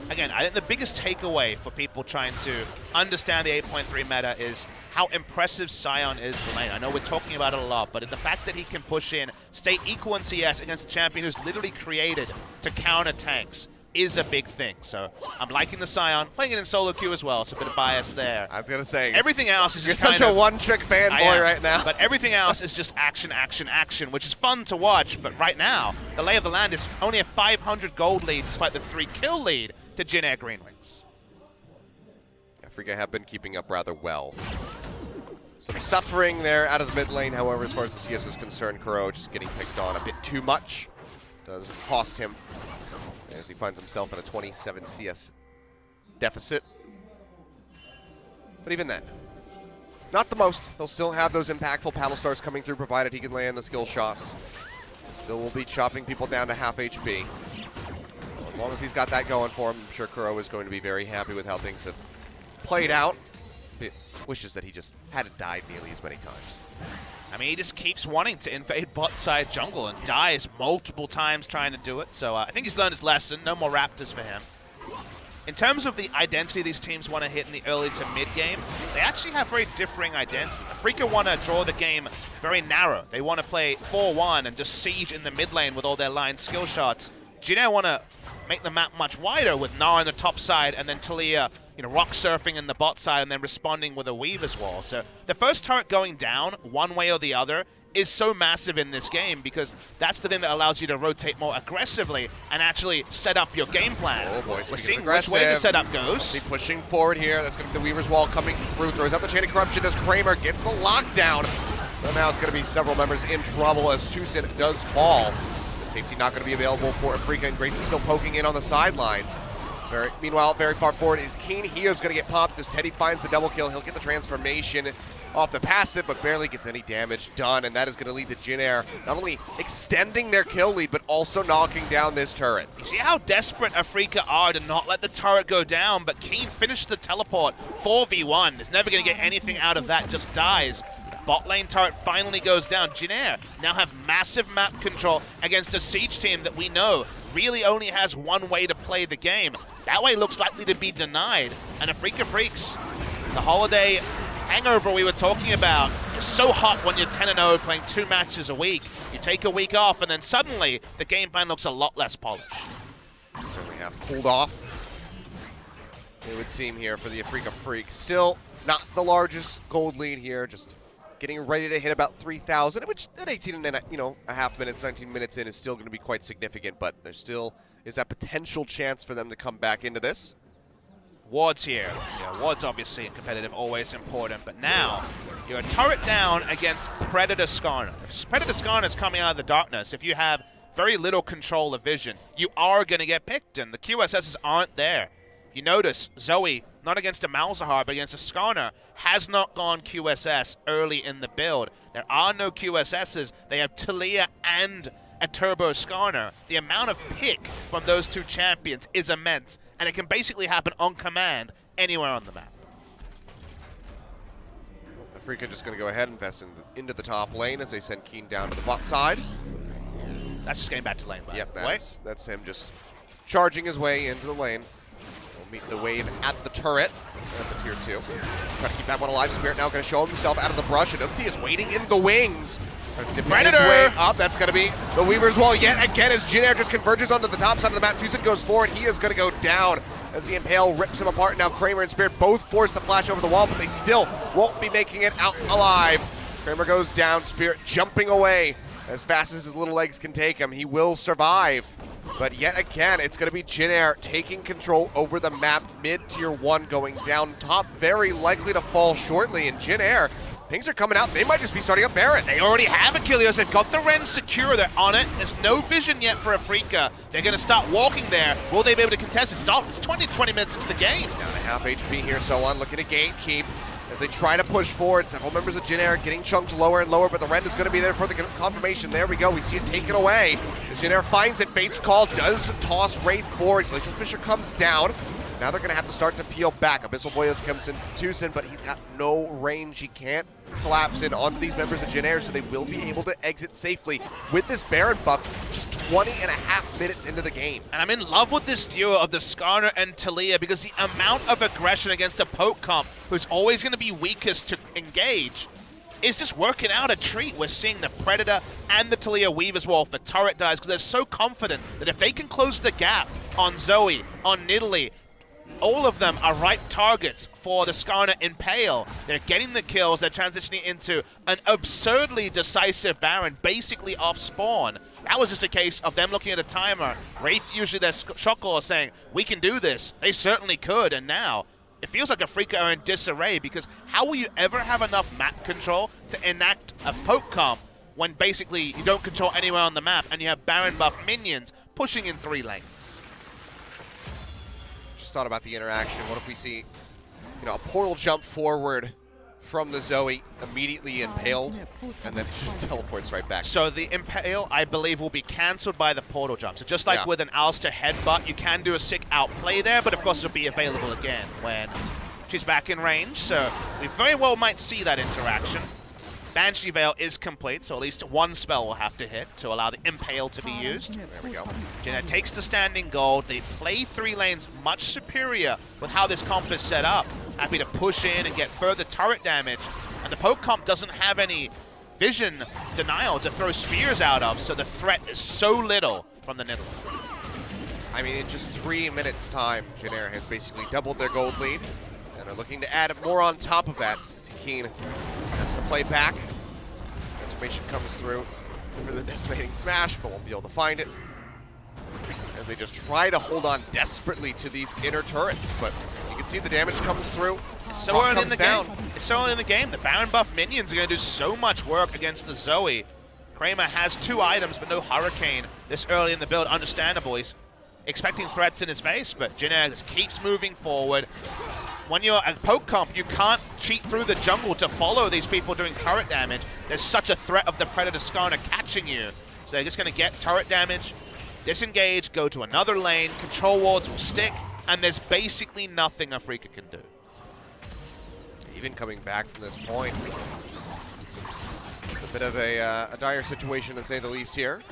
C: Again, I think the biggest takeaway for people trying to understand the 8.3 meta is how impressive Sion is to lane. I know we're talking about it a lot, but the fact that he can push in, stay equal in CS against a champion who's literally created to counter tanks is a big thing. So I'm liking the Sion, playing it in solo queue as well, so a bit of bias there.
B: I was going to say,
C: everything else is
B: you're
C: just
B: such a one-trick fanboy right now.
C: But everything else is just action, action, action, which is fun to watch. But right now, the lay of the land is only a 500 gold lead despite the 3-kill lead to Jin Air GreenWings.
B: Afreeca have been keeping up rather well. Some suffering there out of the mid lane, however, as far as the CS is concerned, Kuro just getting picked on a bit too much. Does cost him as he finds himself in a 27 CS deficit. But even then, not the most. He'll still have those impactful paddle stars coming through, provided he can land the skill shots. Still will be chopping people down to half HP. As long as he's got that going for him, I'm sure Kuro is going to be very happy with how things have played out. It wishes that he just hadn't died nearly as many times.
C: I mean, he just keeps wanting to invade bot side jungle and dies multiple times trying to do it. So I think he's learned his lesson. No more Raptors for him. In terms of the identity these teams want to hit in the early to mid game, they actually have very differing identity. Afreeca want to draw the game very narrow. They want to play 4-1 and just siege in the mid lane with all their line skill shots. Jin Air want to make the map much wider with Gnar on the top side and then Taliyah, rock surfing in the bot side and then responding with a Weaver's Wall. So the first turret going down one way or the other is so massive in this game because that's the thing that allows you to rotate more aggressively and actually set up your game plan.
B: Oh boy,
C: we're seeing which way the setup goes.
B: Keep pushing forward here. That's going to be the Weaver's Wall coming through. Throws out the Chain of Corruption as Kramer gets the lockdown. So now it's going to be several members in trouble as TusiN does fall. The safety not going to be available for Afreeca, and Grace is still poking in on the sidelines. Meanwhile, very far forward is Kiin. He is going to get popped as Teddy finds the double kill. He'll get the transformation off the passive, but barely gets any damage done, and that is going to lead to Jin Air not only extending their kill lead, but also knocking down this turret.
C: You see how desperate Afreeca are to not let the turret go down, but Kiin finished the teleport 4v1. Is never going to get anything out of that, just dies. Bot lane turret finally goes down. Jin Air now have massive map control against a siege team that we know really only has one way to play the game. That way looks likely to be denied. And Afreeca Freecs, the holiday hangover we were talking about, is so hot when you're 10-0 playing 2 matches a week. You take a week off and then suddenly the game plan looks a lot less polished.
B: Certainly have cooled off, it would seem, here for the Afreeca Freecs. Still not the largest gold lead here, just getting ready to hit about 3,000, which at 18 and a half minutes, 19 minutes in is still going to be quite significant, but there still is that potential chance for them to come back into this.
C: Ward's here. Ward's obviously competitive, always important, but now you're a turret down against Predator Skarner. If Predator Skarner is coming out of the darkness, if you have very little control of vision, you are going to get picked, and the QSSs aren't there. You notice Zoe, not against a Malzahar, but against a Skarner, has not gone QSS early in the build. There are no QSSs. They have Taliyah and a Turbo Skarner. The amount of pick from those two champions is immense, and it can basically happen on command anywhere on the map.
B: Afreeca just going to go ahead and invest into the top lane as they send Kiin down to the bot side.
C: That's just getting back to lane, by
B: yep,
C: the way.
B: That's him just charging his way into the lane. Meet the wave at the turret at the tier 2. Trying to keep that one alive. Spirit now going to show himself out of the brush, and UmTi is waiting in the wings. Trying to zip his way up. That's going to be the Weaver's Wall yet again as Jin Air just converges onto the top side of the map. TusiN goes forward. He is going to go down as the Impale rips him apart. Now Kramer and Spirit both forced to flash over the wall, but they still won't be making it out alive. Kramer goes down. Spirit jumping away as fast as his little legs can take him. He will survive. But yet again, it's going to be Jin Air taking control over the map. Mid tier 1 going down top, very likely to fall shortly. And Jin Air Pings are coming out. They might just be starting up Baron.
C: They already have Achilles. They've got the Ren secure. They're on it. There's no vision yet for Afreeca. They're going to start walking there. Will they be able to contest it? It's 20 minutes into the game.
B: Down to half HP here, SoHwan looking to gatekeep as they try to push forward. Several members of Jin Air getting chunked lower and lower, but the Ren is going to be there for the confirmation. There we go. We see it taken away. As Jin Air finds it. Bait's call does toss Wraith forward. Glacial Fisher comes down. Now they're going to have to start to peel back. Abyssal Voyage comes in from TusiN, but he's got no range. He can't collapse in on these members of Jin Air, so they will be able to exit safely with this Baron buff just 20.5 minutes into the game.
C: And I'm in love with this duo of the Skarner and Taliyah because the amount of aggression against a poke comp who's always going to be weakest to engage is just working out a treat. We're seeing the Predator and the Taliyah weave as well for turret dives because they're so confident that if they can close the gap on Zoe, on Nidalee, all of them are right targets for the Skarner Impale. They're getting the kills. They're transitioning into an absurdly decisive Baron, basically off spawn. That was just a case of them looking at a timer. Wraith, usually their shot caller, saying, we can do this. They certainly could, and now it feels like Afreeca are in disarray because how will you ever have enough map control to enact a poke comp when basically you don't control anywhere on the map and you have Baron buff minions pushing in 3 lanes?
B: Thought about the interaction. What if we see, a portal jump forward from the Zoe, immediately impaled, and then it just teleports right back?
C: So the impale, I believe, will be cancelled by the portal jump. So just like with an Alistair headbutt, you can do a sick outplay there, but of course it'll be available again when she's back in range. So we very well might see that interaction. Banshee Veil is complete, so at least one spell will have to hit to allow the Impale to be used.
B: There we go.
C: Jin Air takes the standing gold. They play 3 lanes much superior with how this comp is set up. Happy to push in and get further turret damage. And the poke comp doesn't have any vision denial to throw spears out of, so the threat is so little from the Nidalee.
B: I mean, in just 3 minutes time, Jin Air has basically doubled their gold lead, and are looking to add more on top of that. Kiin has to play back. Transformation comes through for the decimating smash, but won't be able to find it. As they just try to hold on desperately to these inner turrets, but you can see the damage comes through.
C: It's so early in the game. It's so early in the game. The Baron buff minions are going to do so much work against the Zoe. Kramer has 2 items, but no Hurricane this early in the build. Understandable. He's expecting threats in his face, but Jin Air just keeps moving forward. When you're a poke comp, you can't cheat through the jungle to follow these people doing turret damage. There's such a threat of the Predator Skarner catching you. So they're just going to get turret damage, disengage, go to another lane, control wards will stick, and there's basically nothing Afreeca can do.
B: Even coming back from this point, it's a bit of a dire situation to say the least here.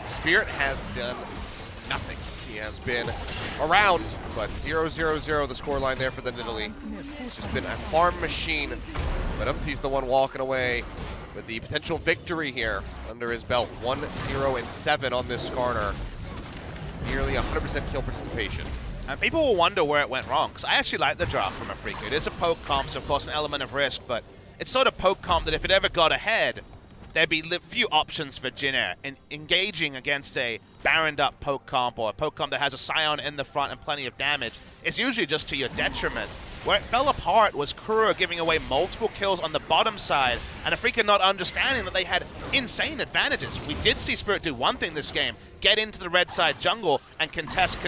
B: Spirit has done nothing. He has been around, but 0-0-0 the scoreline there for the Nidalee. It's just been a farm machine, but UmTi's the one walking away with the potential victory here under his belt. 1-0-7 on this Skarner. Nearly 100% kill participation.
C: And people will wonder where it went wrong, because I actually like the draft from Afreeca. It is a poke comp, so of course an element of risk, but it's sort of poke comp that if it ever got ahead, there'd be few options for Jin Air. And engaging against a Baroned up poke comp or a poke comp that has a Sion in the front and plenty of damage is usually just to your detriment. Where it fell apart was Kuro giving away multiple kills on the bottom side and Afreeca not understanding that they had insane advantages. We did see Spirit do one thing this game, get into the red side jungle and contest,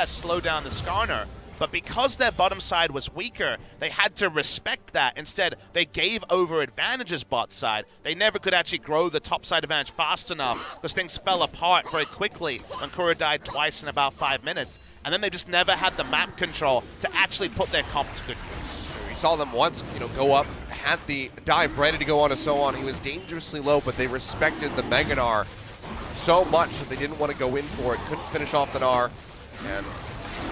C: slow down the Skarner. But because their bottom side was weaker, they had to respect that. Instead, they gave over advantages bot side. They never could actually grow the top side advantage fast enough because things fell apart very quickly when Kuro died twice in about 5 minutes. And then they just never had the map control to actually put their comp to good use.
B: We saw them once, go up, had the dive ready to go on to SoHwan. He was dangerously low, but they respected the Mega Gnar so much that they didn't want to go in for it. Couldn't finish off the Gnar, and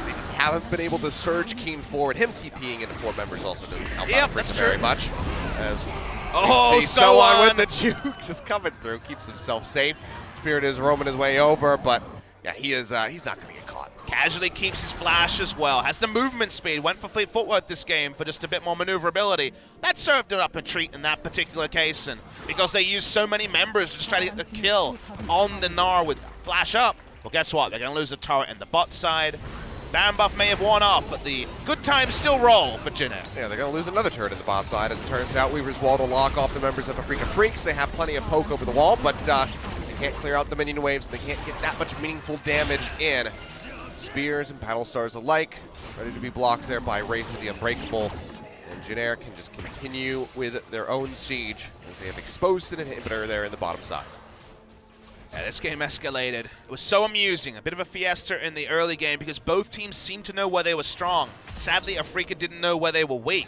B: they just haven't been able to surge Kiin forward. Him TPing into 4 members also doesn't help out Afreeca very much. As we see SoHwan with the juke just coming through, keeps himself safe. Spirit is roaming his way over, but yeah, he's not going to get caught.
C: Casually keeps his flash as well. Has the movement speed. Went for fleet footwork this game for just a bit more maneuverability. That served him up a treat in that particular case, and because they used so many members to just try to get the kill on the Gnar with flash up, well, guess what? They're going to lose the turret in the bot side. Baron buff may have worn off, but the good times still roll for Jin Air.
B: Yeah, they're going to lose another turret in the bot side. As it turns out, Weaver's wall to lock off the members of Afreeca Freecs. They have plenty of poke over the wall, but they can't clear out the minion waves. They can't get that much meaningful damage in. Spears and Battle Stars alike ready to be blocked there by Wraith with the Unbreakable. And Jin Air can just continue with their own siege as they have exposed an inhibitor there in the bottom side.
C: Yeah, this game escalated. It was so amusing. A bit of a fiesta in the early game because both teams seemed to know where they were strong. Sadly, Afreeca didn't know where they were weak,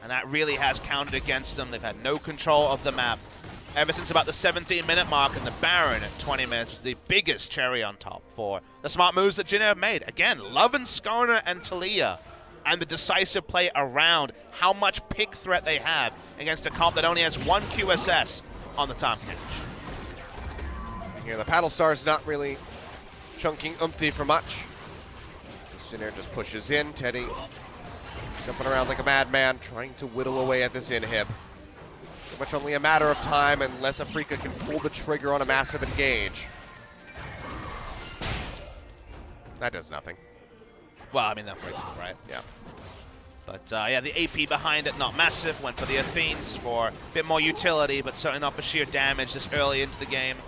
C: and that really has counted against them. They've had no control of the map ever since about the 17-minute mark, and the Baron at 20 minutes was the biggest cherry on top for the smart moves that Jin Air made. Again, loving Skarner and Taliyah, and the decisive play around how much pick threat they have against a comp that only has one QSS on the Tahm Kench.
B: Here, the Paddle Star's not really chunking UmTi for much. Jin Air just pushes in. Teddy jumping around like a madman, trying to whittle away at this inhib. Pretty much only a matter of time unless Afreeca can pull the trigger on a massive engage. That does nothing.
C: Well, I mean, that breaks it, right?
B: Yeah.
C: But yeah, the AP behind it, not massive. Went for the Athenes for a bit more utility, but certainly not for sheer damage this early into the game.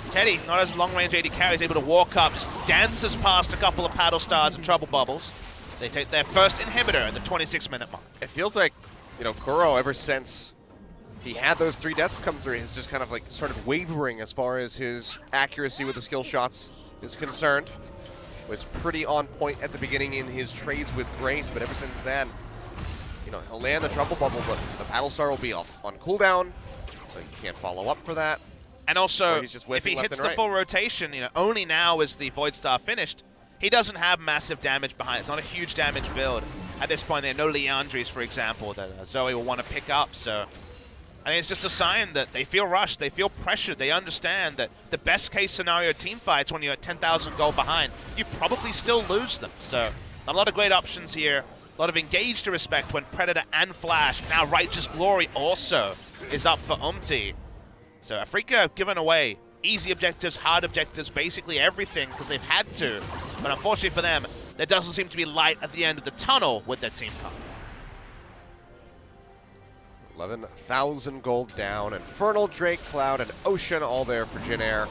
C: Teddy, not as long-range AD carry, is able to walk up, just dances past a couple of Paddle Stars and Trouble Bubbles. They take their first inhibitor at the 26-minute mark.
B: It feels like, you know, Kuro, ever since he had those 3 deaths come through, has just kind of like started wavering as far as his accuracy with the skill shots is concerned. Was pretty on point at the beginning in his trades with Grace, but ever since then, you know, he'll land the Trouble Bubble, but the Paddle Star will be off on cooldown, so he can't follow up for that.
C: And also,
B: he's just
C: if he hits the
B: right.
C: full rotation, you know, only now is the Void Star finished. He doesn't have massive damage behind it. It's not a huge damage build. At this point, there are no Leandries, for example, that Zoe will want to pick up. So I think it's just a sign that they feel rushed. They feel pressured. They understand that the best case scenario team fights when you're at 10,000 gold behind, you probably still lose them. So a lot of great options here. A lot of engage to respect when Predator and Flash, now Righteous Glory also is up for UmTi. So Afreeca have given away easy objectives, hard objectives, basically everything because they've had to. But unfortunately for them, there doesn't seem to be light at the end of the tunnel with their team comp.
B: 11,000 gold down. Infernal, Drake, Cloud, and Ocean all there for Jin Air.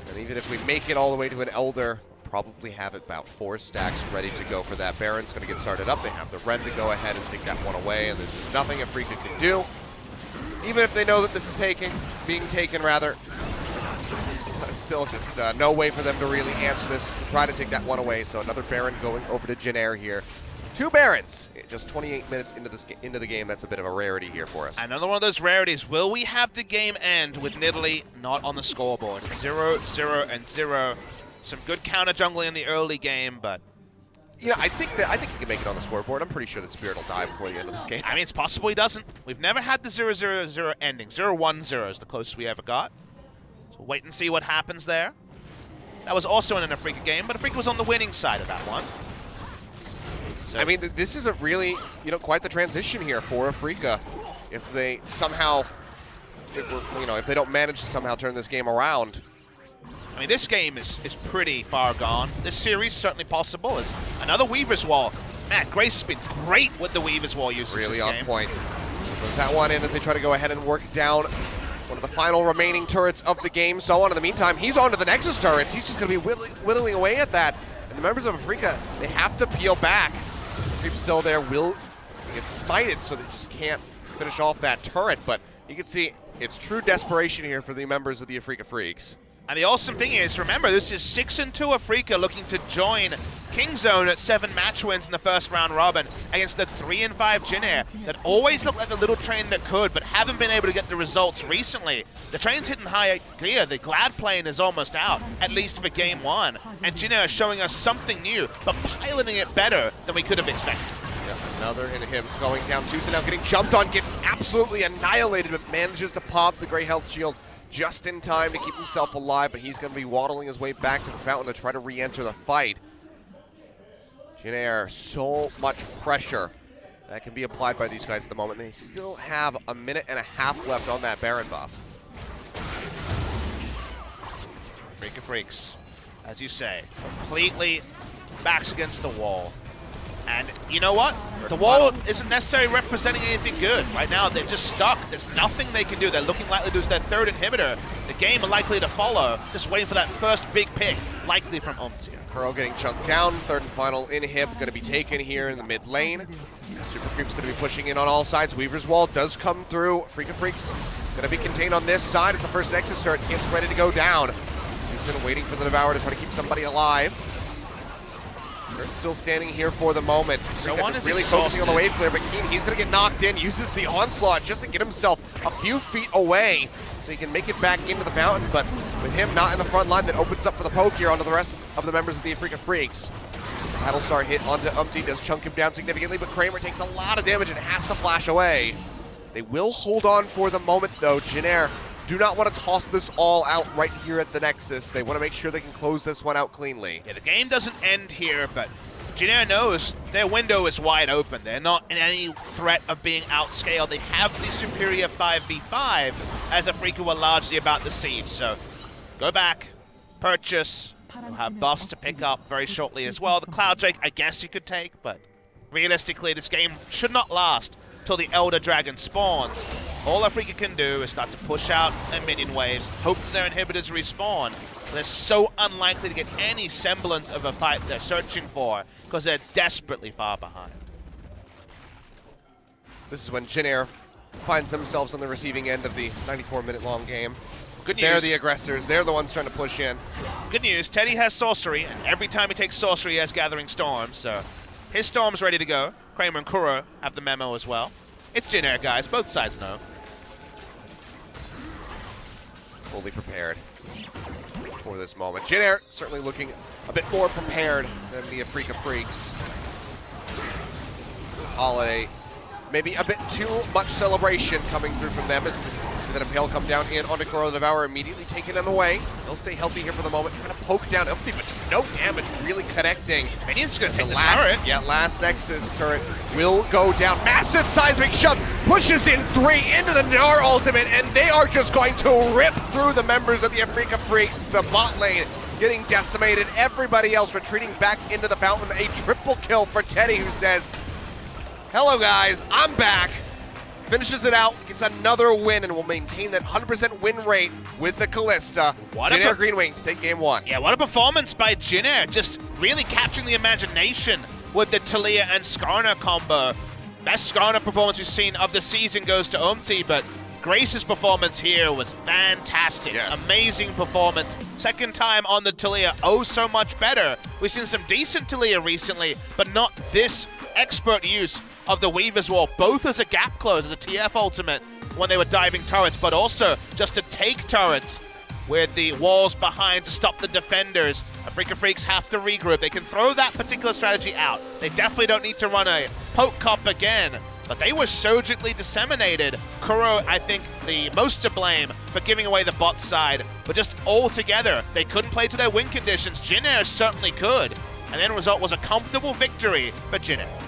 B: And even if we make it all the way to an Elder, we'll probably have about 4 stacks ready to go for that. Baron's going to get started up. They have the Ren to go ahead and take that one away, and there's just nothing Afreeca can do. Even if they know that this is being taken, still just no way for them to really answer this to try to take that one away. So another Baron going over to Jin Air here. 2 Barons, just 28 minutes into the game. That's a bit of a rarity here for us.
C: Another one of those rarities. Will we have the game end with Nidalee not on the scoreboard? 0, 0, and 0. Some good counter jungling in the early game, but
B: yeah, I think he can make it on the scoreboard. I'm pretty sure that Spirit will die before the end of this game.
C: I mean, it's possible he doesn't. We've never had the 0, 0, 0 ending. 0, 1, 0 is the closest we ever got. So we'll wait and see what happens there. That was also in an Afreeca game, but Afreeca was on the winning side of that one. So
B: I mean, this is a really, you know, quite the transition here for Afreeca. If they somehow, if they don't manage to somehow turn this game around.
C: I mean, this game is pretty far gone. This series certainly possible. It's another Weaver's Wall. Man, Grace has been great with the Weaver's Wall usage
B: Really
C: this
B: on
C: game.
B: point. Throws that one in as they try to go ahead and work down one of the final remaining turrets of the game. SoHwan, in the meantime, he's on to the Nexus turrets. He's just going to be whittling away at that. And the members of Afreeca, they have to peel back. The creep's still there, will get smited, so they just can't finish off that turret. But you can see it's true desperation here for the members of the Afreeca Freecs.
C: And the awesome thing is, remember, this is 6-2 Afreeca looking to join King Zone at 7 match wins in the first round robin against the 3-5 Jin Air that always looked like the little train that could, but haven't been able to get the results recently. The train's hitting high gear. The Glad plane is almost out, at least for game 1. And Jin Air is showing us something new, but piloting it better than we could have expected.
B: Yep, another in him going down. TusiN now getting jumped on, gets absolutely annihilated, but manages to pop the Grey Health Shield just in time to keep himself alive, but he's going to be waddling his way back to the fountain to try to re-enter the fight. Jin Air, so much pressure that can be applied by these guys at the moment. They still have a minute and a half left on that Baron buff.
C: Afreeca Freecs as you say, completely backs against the wall. And you know what? The wall isn't necessarily representing anything good. Right now, they're just stuck. There's nothing they can do. They're looking likely to lose their third inhibitor. The game are likely to follow. Just waiting for that first big pick, likely from UmTi.
B: Kuro getting chunked down. Third and final inhib going to be taken here in the mid lane. Super Creep's going to be pushing in on all sides. Weaver's Wall does come through. Afreeca Freecs going to be contained on this side as the first Nexus turret gets ready to go down. TusiN waiting for the Devourer to try to keep somebody alive. They're still standing here for the moment.
C: SoHwan is
B: really focusing on the wave clear, but Kiin, he's going to get knocked in, uses the onslaught just to get himself a few feet away so he can make it back into the fountain, but with him not in the front line, that opens up for the poke here onto the rest of the members of the Afreeca Freecs. Battlestar hit onto UmTi, does chunk him down significantly, but Kramer takes a lot of damage and has to flash away. They will hold on for the moment though. Jin Air do not want to toss this all out right here at the Nexus. They want to make sure they can close this one out cleanly.
C: Yeah, the game doesn't end here, but Jin Air knows their window is wide open. They're not in any threat of being outscaled. They have the superior 5v5, as Afreeca were largely about the siege. So go back, purchase. You'll have buffs to pick up very shortly as well. The Cloud Drake, I guess you could take, but realistically, this game should not last till the Elder Dragon spawns. All Afreeca can do is start to push out their minion waves, hope that their inhibitors respawn. They're so unlikely to get any semblance of a fight they're searching for because they're desperately far behind.
B: This is when Jin Air finds themselves on the receiving end of the 94-minute long game.
C: Good news.
B: They're the aggressors. They're the ones trying to push in.
C: Good news, Teddy has Sorcery, and every time he takes Sorcery, he has Gathering Storm, so his Storm's ready to go. Kramer and Kuro have the memo as well. It's Jin Air, guys. Both sides know.
B: Fully prepared for this moment. Jin Air certainly looking a bit more prepared than the Afreeca Freecs. Holiday, maybe a bit too much celebration coming through from them as see that Impale come down in onto Kuro the Devourer, immediately taking them away. They'll stay healthy here for the moment, trying to poke down UmTi, but just no damage, really connecting.
C: Minion's gonna take the
B: last
C: turret.
B: Yeah, last Nexus turret will go down. Massive seismic shove, pushes in 3 into the Gnar ultimate, and they are just going to rip through the members of the Afreeca Freecs. The bot lane getting decimated, everybody else retreating back into the fountain. A triple kill for Teddy, who says, hello guys, I'm back. Finishes it out, gets another win, and will maintain that 100% win rate with the Kalista. Jin Air GreenWings take game 1.
C: Yeah, what a performance by Jin Air, just really capturing the imagination with the Taliyah and Skarner combo. Best Skarner performance we've seen of the season goes to UmTi, but Grace's performance here was fantastic.
B: Yes.
C: Amazing performance. Second time on the Taliyah, oh so much better. We've seen some decent Taliyah recently, but not this expert use of the Weaver's Wall, both as a gap close, as a TF ultimate when they were diving turrets, but also just to take turrets with the walls behind to stop the defenders. Afreeca Freecs have to regroup. They can throw that particular strategy out. They definitely don't need to run a poke cup again, but they were surgically disseminated. Kuro, I think, the most to blame for giving away the bot side, but just all together, they couldn't play to their win conditions. Jin Air certainly could, and the end result was a comfortable victory for Jin Air.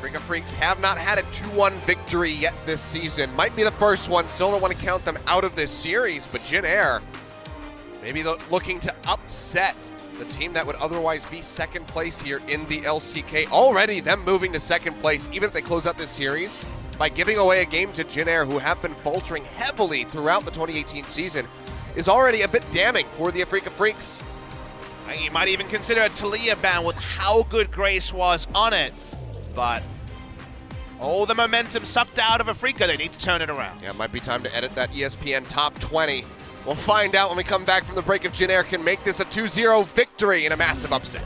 B: Afreeca Freecs have not had a 2-1 victory yet this season. Might be the first one. Still don't want to count them out of this series, but Jin Air maybe looking to upset the team that would otherwise be second place here in the LCK. Already them moving to second place, even if they close out this series, by giving away a game to Jin Air, who have been faltering heavily throughout the 2018 season, is already a bit damning for the Afreeca Freecs.
C: You might even consider a Taliyah ban with how good Grace was on it, but all the momentum sucked out of Afreeca. They need to turn it around.
B: Yeah, it might be time to edit that ESPN top 20. We'll find out when we come back from the break if Jin Air can make this a 2-0 victory in a massive upset.